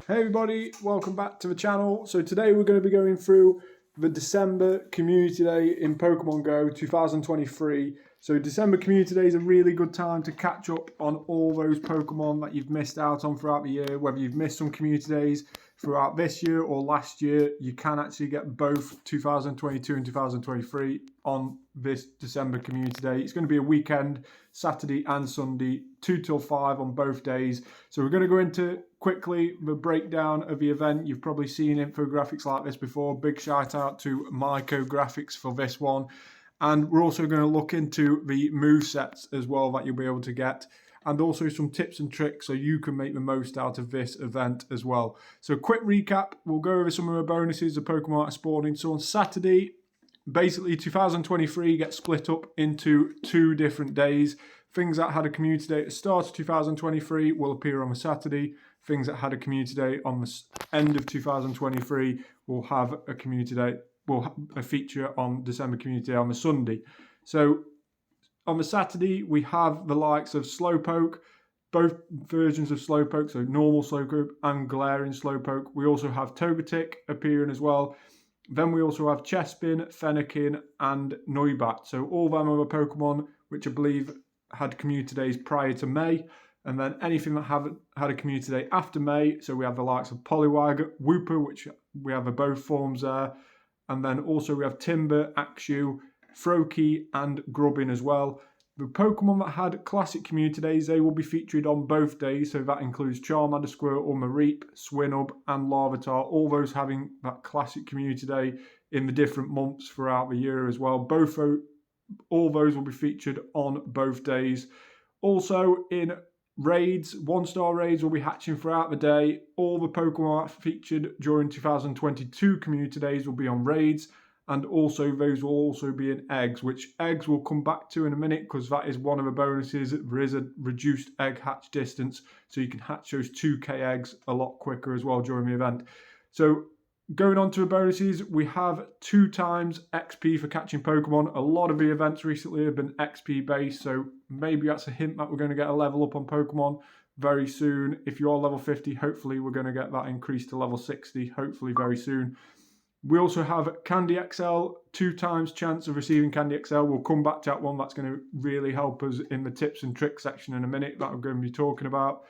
Hey everybody, welcome back to the channel. So today we're going to be going through the December Community Day in Pokemon GO 2023. So December Community Day is a really good time to catch up on all those Pokemon that you've missed out on throughout the year. Whether you've missed some Community Days throughout this year or last year, you can actually get both 2022 and 2023 on this December Community Day. It's going to be a weekend, Saturday and Sunday, 2 till 5 on both days. So we're going to go into quickly the breakdown of the event. You've probably seen infographics like this before. Big shout out to Graphics for this one. And we're also going to look into the move sets as well that you'll be able to get, and also some tips and tricks so you can make the most out of this event as well. So quick recap, we'll go over some of the bonuses of Pokemon at spawning. So on Saturday, basically 2023 gets split up into 2 different days. Things that had a community day at the start of 2023 will appear on the Saturday. Things that had a community day on the end of 2023 will have a community day, will have a feature on December Community Day on the Sunday. So on the Saturday, we have the likes of Slowpoke, both versions of Slowpoke, so normal Slowpoke and Glaring Slowpoke. We also have Togetic appearing as well. Then we also have Chespin, Fennekin, and Noibat. So all of them are Pokemon which I believe had community days prior to May. And then anything that haven't had a community day after May, so we have the likes of Poliwag, Wooper, which we have both forms there. And then also we have Timber, Axew, Froakie, and Grubbin as well. The Pokemon that had classic community days, they will be featured on both days. So that includes Charmander, Squirtle, Mareep, Swinub, and Larvitar. All those having that classic community day in the different months throughout the year as well. All those will be featured on both days. Also in raids, 1-star raids will be hatching throughout the day. All the Pokemon featured during 2022 community days will be on raids, and also those will also be in eggs, which eggs we'll come back to in a minute because that is one of the bonuses. There is a reduced egg hatch distance, so you can hatch those 2k eggs a lot quicker as well during the event. So going on to the bonuses, we have 2 times XP for catching Pokemon. A lot of the events recently have been XP based, so maybe that's a hint that we're going to get a level up on Pokemon very soon. If you are level 50, hopefully we're going to get that increased to level 60, hopefully very soon. We also have Candy XL, 2 times chance of receiving Candy XL. We'll come back to that one. That's going to really help us in the tips and tricks section in a minute that I'm going to be talking about.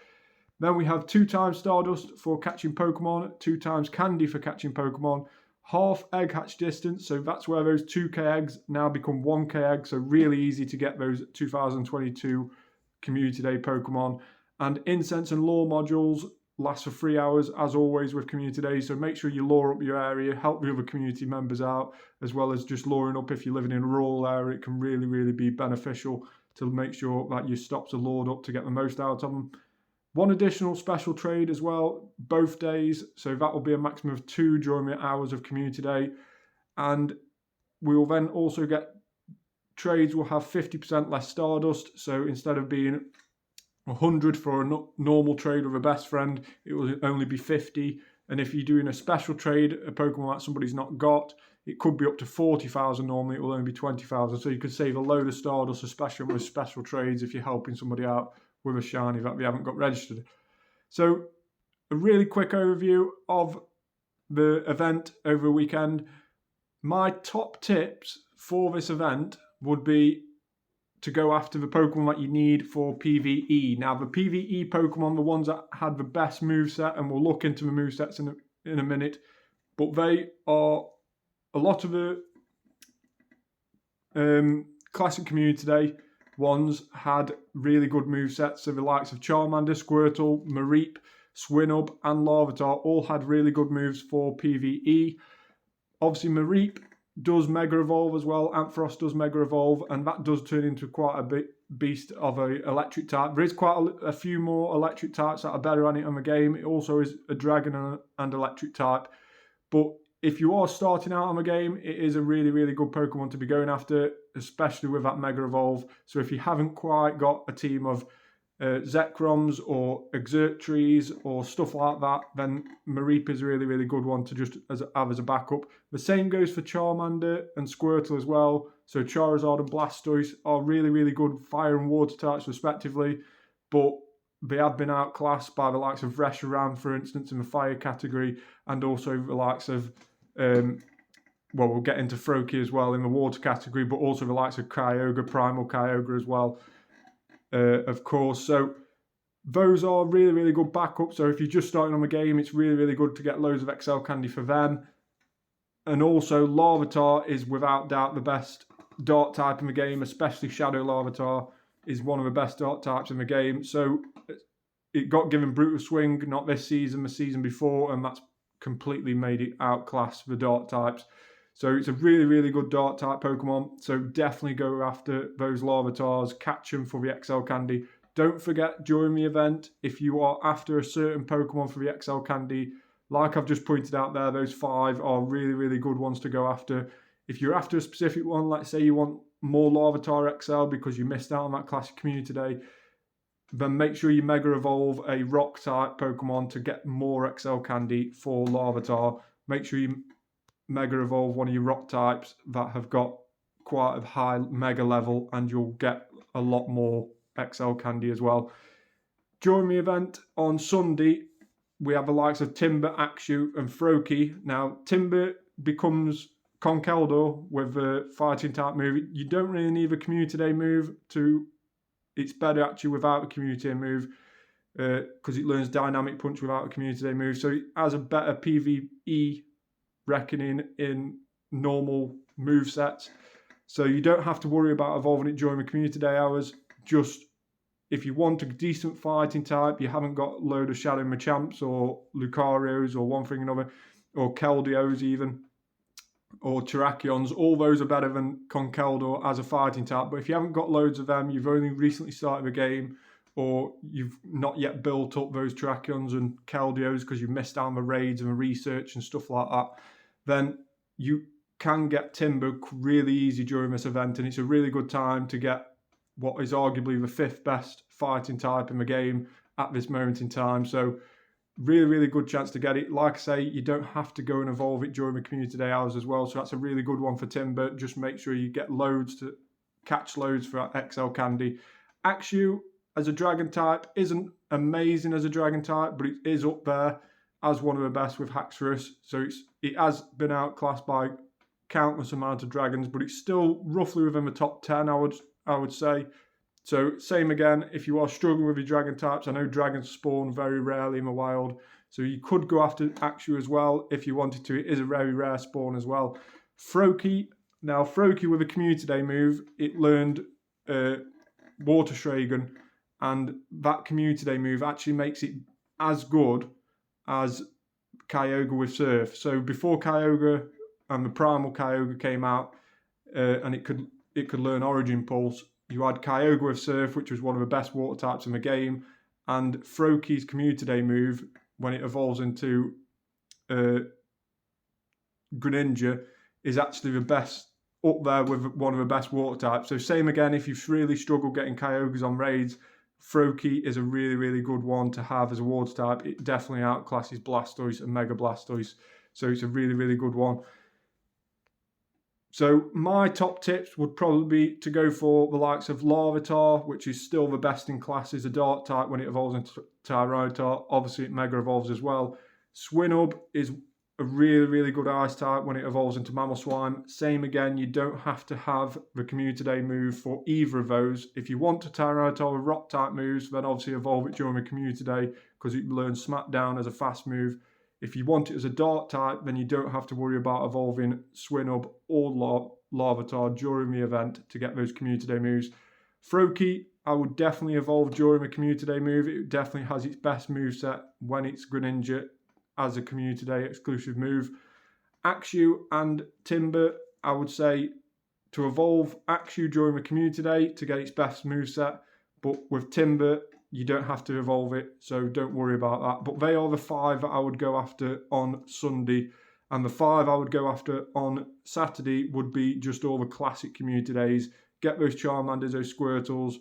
Then we have 2 times Stardust for catching Pokemon, 2 times Candy for catching Pokemon, half egg hatch distance, so that's where those 2k eggs now become 1k eggs, so really easy to get those 2022 Community Day Pokemon. And Incense and Lore modules last for 3 hours, as always with Community Day, so make sure you lore up your area, help the other community members out, as well as just loring up if you're living in a rural area. It can really be beneficial to make sure that your stops are lored up to get the most out of them. 1 additional special trade as well, both days. So that will be a maximum of 2 during the hours of Community Day. And we will then also get trades will have 50% less Stardust. So instead of being 100 for a normal trade with a best friend, it will only be 50. And if you're doing a special trade, a Pokemon that somebody's not got, it could be up to 40,000 normally. It will only be 20,000. So you could save a load of Stardust, especially with special trades if you're helping somebody out with a shiny that they haven't got registered. So a really quick overview of the event over the weekend. My top tips for this event would be to go after the Pokemon that you need for PvE. Now the PvE Pokemon, the ones that had the best moveset, and we'll look into the movesets in a minute, but they are a lot of the classic community day ones had really good movesets. So the likes of Charmander, Squirtle, Mareep, Swinub, and Larvitar all had really good moves for PvE. Obviously, Mareep does Mega Evolve as well. Ampharos does Mega Evolve, and that does turn into quite a big beast of a electric type. There is quite a few more electric types that are better at it on the game. It also is a dragon and electric type. But if you are starting out on the game, it is a really good Pokemon to be going after, especially with that Mega Evolve. So if you haven't quite got a team of Zekroms or Exertries or stuff like that, then Mareep is a really good one to just have as a backup. The same goes for Charmander and Squirtle as well. So Charizard and Blastoise are really good fire and water types respectively. But they have been outclassed by the likes of Reshiram, for instance, in the fire category, and also the likes of, well, we'll get into Froakie as well in the water category, but also the likes of Kyogre, Primal Kyogre as well, of course. So those are really, really good backups. So if you're just starting on the game, it's really, really good to get loads of XL candy for them. And also, Larvitar is without doubt the best Dark type in the game, especially Shadow Larvitar is one of the best Dark types in the game. So it got given Brutal Swing, not this season, the season before, and that's completely made it outclass the Dark types. So it's a really, really good Dark type Pokemon. So definitely go after those Larvitars, catch them for the XL candy. Don't forget, during the event, if you are after a certain Pokemon for the XL candy, like I've just pointed out there, those 5 are really, really good ones to go after. If you're after a specific one, let's say you want more Larvitar XL because you missed out on that Classic Community Day, then make sure you Mega Evolve a Rock type Pokemon to get more XL candy for Larvitar. Make sure you Mega Evolve one of your Rock types that have got quite a high Mega level, and you'll get a lot more XL candy as well. During the event on Sunday, we have the likes of Timber, Axew, and Froakie. Now, Timber becomes Conkeldurr with a fighting type move. You don't really need a Community Day move to. It's better actually without a Community Day move because it learns Dynamic Punch without a Community Day move. So it has a better PvE reckoning in normal move sets. So you don't have to worry about evolving it during the Community Day hours. Just if you want a decent fighting type, you haven't got a load of Shadow Machamps or Lucarios or one thing or another, or Keldeos even, or Terrakions, all those are better than Conkeldurr as a fighting type. But if you haven't got loads of them, you've only recently started the game, or you've not yet built up those Terrakions and Keldeos because you've missed out on the raids and the research and stuff like that, then you can get Timber really easy during this event, and it's a really good time to get what is arguably the 5th best fighting type in the game at this moment in time. So really, really good chance to get it. Like I say, you don't have to go and evolve it during the Community Day hours as well. So that's a really good one for Timber. Just make sure you get loads to catch loads for that XL candy. Axew as a dragon type isn't amazing as a dragon type, but it is up there as one of the best with Haxorus. So it has been outclassed by countless amount of dragons, but it's still roughly within the top 10, I would say. So same again, if you are struggling with your dragon types, I know dragons spawn very rarely in the wild, so you could go after Axew as well if you wanted to. It is a very rare spawn as well. Froakie, now Froakie with a Community Day move, it learned Water Shragon, and that Community Day move actually makes it as good as Kyogre with Surf. So before Kyogre and the Primal Kyogre came out, and it could learn Origin Pulse, you had Kyogre with Surf, which was one of the best water types in the game, and Froakie's Community Day move, when it evolves into Greninja, is actually the best, up there with one of the best water types. So same again, if you've really struggled getting Kyogres on raids, Froakie is a really, really good one to have as a water type. It definitely outclasses Blastoise and Mega Blastoise, so it's a really, really good one. So my top tips would probably be to go for the likes of Larvitar, which is still the best in class as a Dark type when it evolves into Tyranitar. Obviously, it Mega evolves as well. Swinub is a really, really good Ice type when it evolves into Mamoswine. Same again, you don't have to have the Community Day move for either of those. If you want to Tyranitar with Rock type moves, then obviously evolve it during the Community Day because it learns Smackdown as a fast move. If you want it as a Dark type, then you don't have to worry about evolving Swinub or Larvitar during the event to get those Community Day moves. Froakie, I would definitely evolve during the Community Day move. It definitely has its best moveset when it's Greninja as a Community Day exclusive move. Axew and Timber, I would say to evolve Axew during the Community Day to get its best moveset, but with Timber, you don't have to evolve it, so don't worry about that. But they are the 5 that I would go after on Sunday. And the 5 I would go after on Saturday would be just all the classic Community Days. Get those Charmanders, those Squirtles,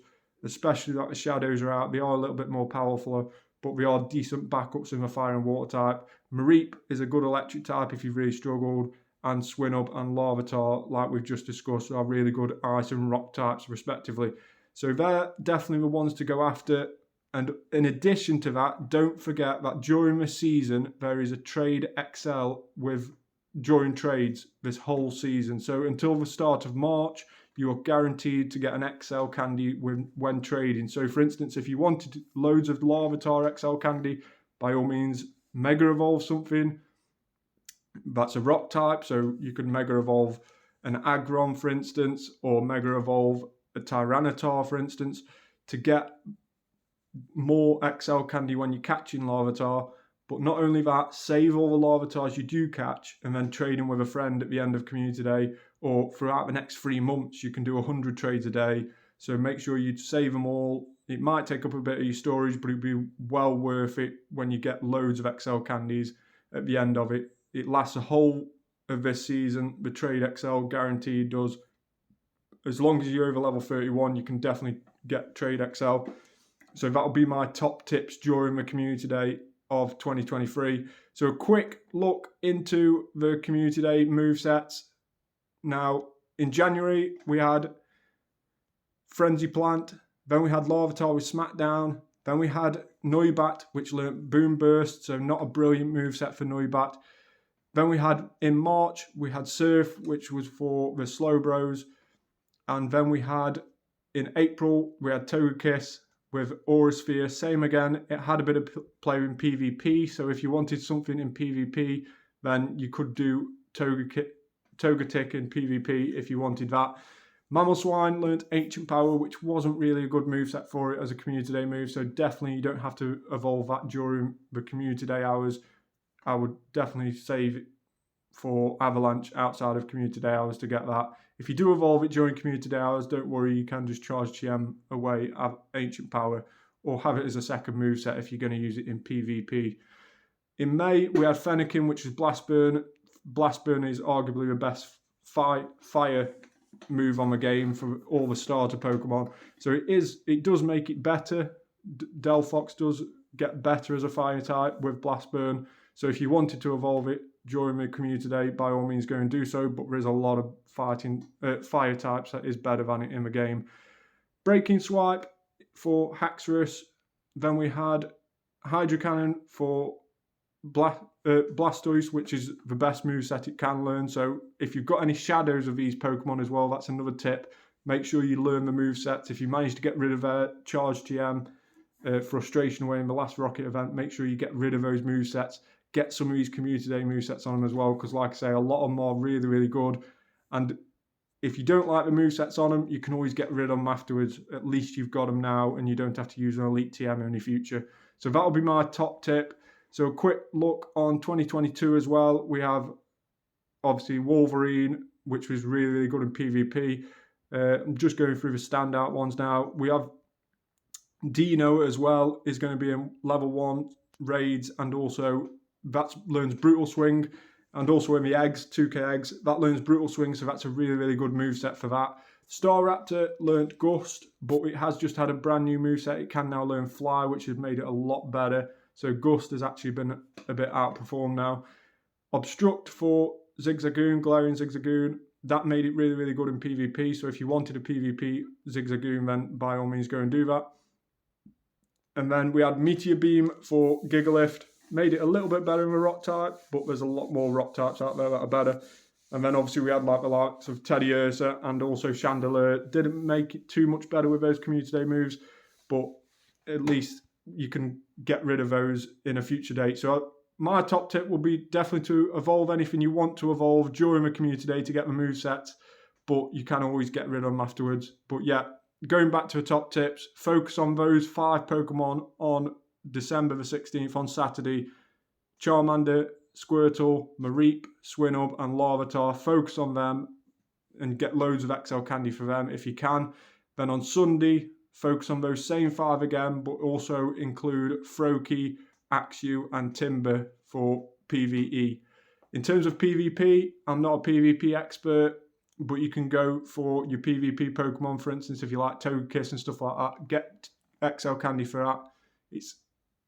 especially that the Shadows are out. They are a little bit more powerful, but they are decent backups in the Fire and Water type. Mareep is a good Electric type if you've really struggled. And Swinub and Larvitar, like we've just discussed, are really good Ice and Rock types respectively. So they're definitely the ones to go after. And in addition to that, don't forget that during the season, there is a trade XL during trades this whole season. So until the start of March, you are guaranteed to get an XL candy when trading. So for instance, if you wanted loads of Larvitar XL candy, by all means, Mega Evolve something. That's a rock type, so you could Mega Evolve an Aggron, for instance, or Mega Evolve a Tyranitar, for instance, to get more XL candy when you're catching Larvitar. But not only that, save all the Larvitars you do catch and then trade them with a friend at the end of Community Day, or throughout the next 3 months, you can do 100 trades a day. So make sure you save them all. It might take up a bit of your storage, but it'd be well worth it when you get loads of XL candies at the end of it. It lasts a whole of this season. The Trade XL guaranteed does. As long as you're over level 31, you can definitely get Trade XL. So that'll be my top tips during the Community Day of 2023. So a quick look into the Community Day movesets. Now, in January, we had Frenzy Plant. Then we had Larvitar with Smackdown. Then we had Noibat, which learnt Boom Burst, so not a brilliant moveset for Noibat. Then we had, in March, we had Surf, which was for the Slowbros. And then we had, in April, we had Togekiss with Aura Sphere. Same again, it had a bit of play in PvP, so if you wanted something in PvP, then you could do Togetic in PvP if you wanted that. Mamoswine learnt Ancient Power, which wasn't really a good moveset for it as a Community Day move, so definitely you don't have to evolve that during the Community Day hours. I would definitely save it for Avalanche outside of Community Day hours to get that. If you do evolve it during Community Day hours, don't worry, you can just charge TM away Ancient Power, or have it as a second moveset if you're going to use it in PvP. In May, we had Fennekin, which is Blast Burn. Blast Burn is arguably the best fire move on the game for all the starter Pokemon. So it does make it better. Delphox does get better as a fire type with Blast Burn. So if you wanted to evolve it during the Community Day, by all means go and do so. But there is a lot of fire types that is better than it in the game. Breaking Swipe for Haxorus. Then we had Hydro Cannon for Blastoise, which is the best moveset it can learn. So if you've got any shadows of these Pokemon as well, that's another tip. Make sure you learn the movesets. If you manage to get rid of their Charge TM, Frustration Away in the last Rocket event, make sure you get rid of those movesets. Get some of these Community Day movesets on them as well, because like I say, a lot of them are really, really good. And if you don't like the movesets on them, you can always get rid of them afterwards. At least you've got them now, and you don't have to use an Elite TM in the future. So that'll be my top tip. So a quick look on 2022 as well. We have, obviously, Wolverine, which was really, really good in PvP. I'm just going through the standout ones now. We have Dino as well, is going to be in level 1 raids, and also that learns Brutal Swing, and also in the eggs, 2k eggs, that learns Brutal Swing, so that's a really, really good moveset for that. Staraptor learnt Gust, but it has just had a brand new moveset. It can now learn Fly, which has made it a lot better. So Gust has actually been a bit outperformed now. Obstruct for Zigzagoon, Glaring Zigzagoon, that made it really, really good in PvP. So if you wanted a PvP Zigzagoon, then by all means go and do that. And then we had Meteor Beam for Gigalift. Made it a little bit better in the rock type, but there's a lot more rock types out there that are better. And then obviously we had like the likes of Teddy Ursa and also Chandelier. Didn't make it too much better with those Community Day moves, but at least you can get rid of those in a future date. So my top tip will be definitely to evolve anything you want to evolve during the Community Day to get the movesets, but you can always get rid of them afterwards. But yeah, going back to the top tips, focus on those 5 Pokemon on December the 16th on Saturday. Charmander, Squirtle, Mareep, Swinub and Larvitar. Focus on them and get loads of XL candy for them if you can. Then on Sunday, focus on those same 5 again, but also include Froakie, Axew and Timber for PvE. In terms of PvP, I'm not a PvP expert, but you can go for your PvP Pokemon, for instance, if you like Togekiss and stuff like that. Get XL candy for that. It's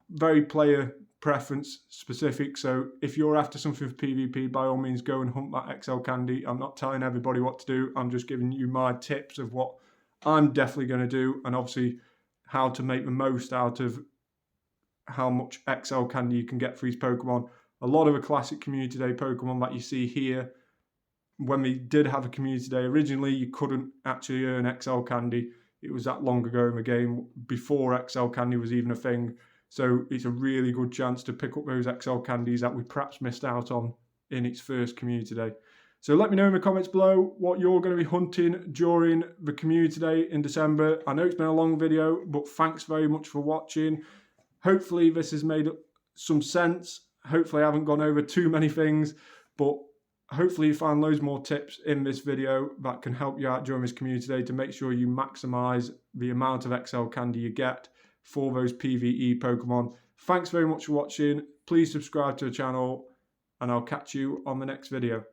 very player preference specific, so if you're after something for PvP, by all means go and hunt that XL candy. I'm not telling everybody what to do, I'm just giving you my tips of what I'm definitely going to do, and obviously how to make the most out of how much XL candy you can get for these Pokemon. A lot of the classic Community Day Pokemon that you see here, when we did have a Community Day originally, you couldn't actually earn XL candy. It was that long ago in the game, before XL candy was even a thing. So it's a really good chance to pick up those XL candies that we perhaps missed out on in its first Community Day. So let me know in the comments below what you're going to be hunting during the Community Day in December. I know it's been a long video, but thanks very much for watching. Hopefully this has made some sense. Hopefully I haven't gone over too many things, but hopefully you find loads more tips in this video that can help you out during this Community Day to make sure you maximize the amount of XL candy you get for those PvE Pokemon. Thanks very much for watching. Please subscribe to the channel and I'll catch you on the next video.